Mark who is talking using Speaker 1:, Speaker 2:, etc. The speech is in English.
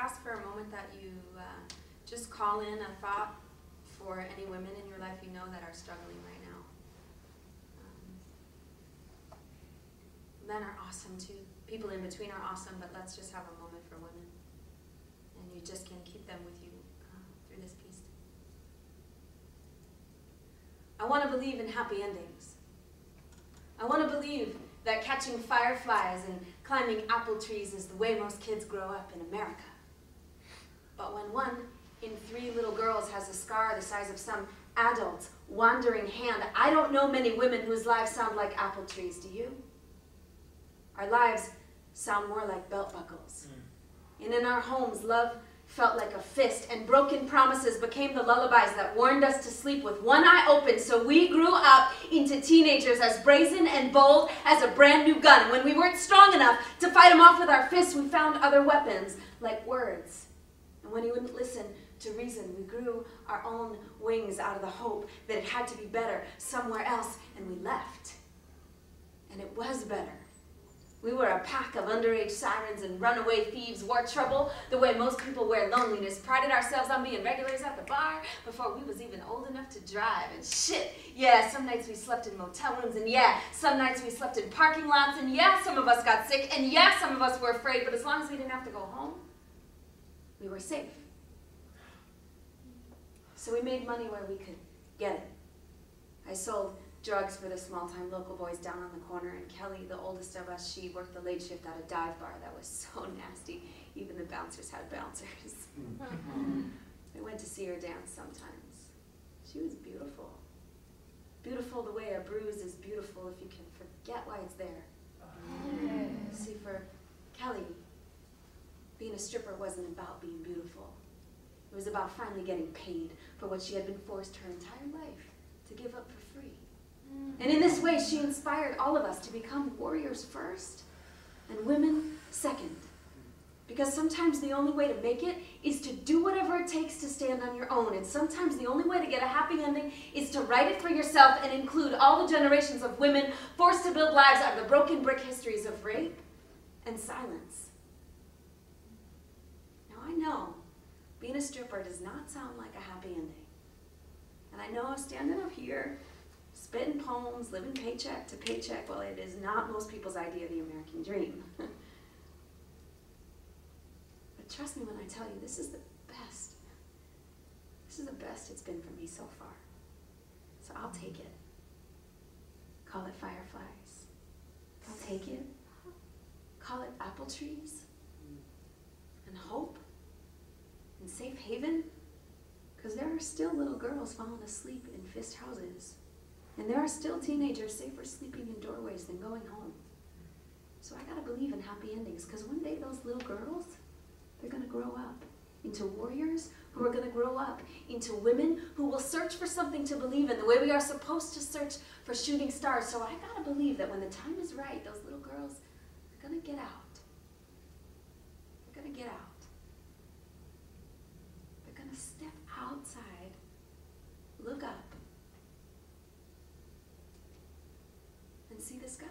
Speaker 1: ask for a moment that you just call in a thought for any women in your life you know that are struggling right now. Men are awesome too. People in between are awesome, but let's just have a moment for women. And you just can keep them with you through this piece. I want to believe in happy endings. I want to believe that catching fireflies and climbing apple trees is the way most kids grow up in America. But when 1 in 3 little girls has a scar the size of some adult's wandering hand, I don't know many women whose lives sound like apple trees, do you? Our lives sound more like belt buckles. And in our homes, love felt like a fist, and broken promises became the lullabies that warned us to sleep with one eye open, so we grew up into teenagers as brazen and bold as a brand new gun. And when we weren't strong enough to fight them off with our fists, we found other weapons, like words. And when he wouldn't listen to reason, we grew our own wings out of the hope that it had to be better somewhere else, and we left. And it was better. We were a pack of underage sirens and runaway thieves, wore trouble the way most people wear loneliness, prided ourselves on being regulars at the bar before we was even old enough to drive. And shit, yeah, some nights we slept in motel rooms, and yeah, some nights we slept in parking lots, and yeah, some of us got sick, and yeah, some of us were afraid, but as long as we didn't have to go home, we were safe. So we made money where we could get it. I sold drugs for the small-time local boys down on the corner, and Kelly, the oldest of us, she worked the late shift at a dive bar that was so nasty. Even the bouncers had bouncers. I went to see her dance sometimes. She was beautiful. Beautiful the way a bruise is beautiful if you can forget why it's there. See, for Kelly, being a stripper wasn't about being beautiful. It was about finally getting paid for what she had been forced her entire life to give up for free. And in this way, she inspired all of us to become warriors first and women second. Because sometimes the only way to make it is to do whatever it takes to stand on your own. And sometimes the only way to get a happy ending is to write it for yourself and include all the generations of women forced to build lives out of the broken brick histories of rape and silence. Now I know being a stripper does not sound like a happy ending. And I know standing up here, spitting poems, living paycheck to paycheck, well, it is not most people's idea of the American dream. But trust me when I tell you, this is the best. This is the best it's been for me so far. So I'll take it. Call it fireflies. I'll take it. Call it apple trees. And hope. And safe haven. Because there are still little girls falling asleep in fist houses. And there are still teenagers safer sleeping in doorways than going home. So I gotta believe in happy endings, because one day those little girls, they're gonna grow up into warriors who are gonna grow up into women who will search for something to believe in the way we are supposed to search for shooting stars. So I gotta believe that when the time is right, those little girls are gonna get out. They're gonna get out. They're gonna step outside, look up, and see the sky.